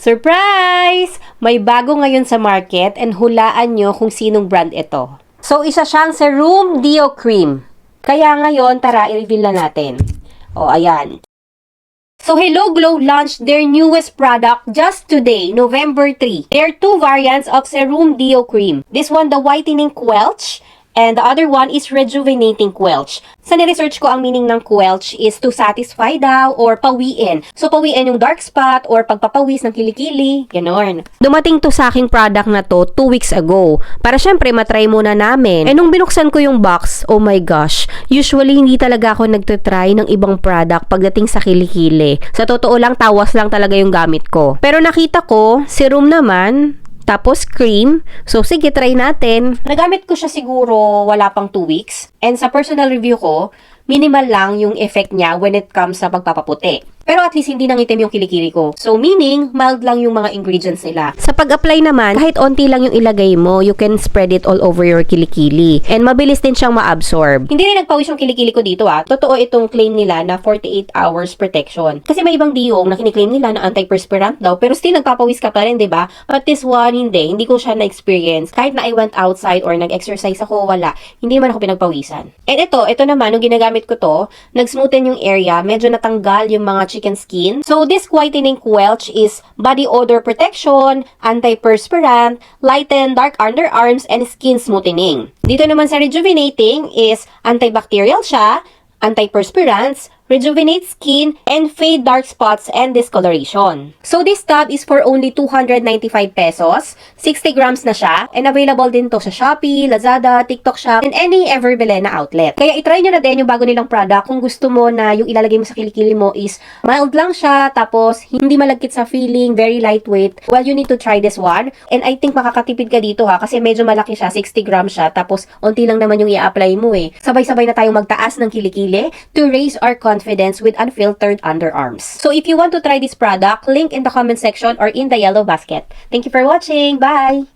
Surprise! May bago ngayon sa market and hulaan nyo kung sinong brand ito. So, isa siyang Serum Deo Cream. Kaya ngayon, tara, i-reveal na natin. O, ayan. So, Hello Glow launched their newest product just today, November 3. There are two variants of Serum Deo Cream. This one, the Whitening Quelch, and the other one is Rejuvenating Quelch. Sa ni-research ko, ang meaning ng quelch is to satisfy daw or pawiin. So, pawiin yung dark spot or pagpapawis ng kilikili, ganon. Dumating to sa aking product na to 2 weeks ago. Para syempre, matry muna namin. Eh, nung binuksan ko yung box, oh my gosh, usually hindi talaga ako nagtatry ng ibang product pagdating sa kilikili. Sa totoo lang, tawas lang talaga yung gamit ko. Pero nakita ko, serum naman, tapos cream. So, sige, try natin. Nagamit ko siya siguro wala pang 2 weeks. And sa personal review ko, minimal lang yung effect niya when it comes sa pagpapaputi. Pero at least hindi nangitim yung kilikili ko. So meaning, mild lang yung mga ingredients nila. Sa pag-apply naman, kahit onti lang yung ilagay mo, you can spread it all over your kilikili. And mabilis din siyang ma-absorb. Hindi rin nagpawis yung kilikili ko dito Totoo itong claim nila na 48 hours protection. Kasi may ibang diong na kiniklaim nila na antiperspirant daw. Pero still nagpapawis ka pa rin, diba? But this one, hindi. Hindi ko siya na-experience. Kahit na I went outside or nag-exercise ako, wala. Hindi man ako pinagpawisan. And ito naman, nung ginagamit ko to, nag-smoothen yung area. Medyo natanggal yung mga chicken skin. So, this Whitening Quelch is body odor protection, antiperspirant, lighten dark underarms, and skin smoothening. Dito naman sa Rejuvenating is antibacterial siya, antiperspirants, rejuvenate skin, and fade dark spots and discoloration. So, this tub is for only 295 pesos. 60 grams na siya. And available din to sa Shopee, Lazada, TikTok Shop, and any Everbele na outlet. Kaya itry nyo na din yung bago nilang product kung gusto mo na yung ilalagay mo sa kilikili mo is mild lang siya, tapos hindi malagkit sa feeling, very lightweight. Well, you need to try this one. And I think makakatipid ka dito kasi medyo malaki siya, 60 grams siya, tapos onti lang naman yung i-apply mo Sabay-sabay na tayong magtaas ng kilikili to raise our confidence with unfiltered underarms. So if you want to try this product, link in the comment section or in the yellow basket. Thank you for watching. Bye!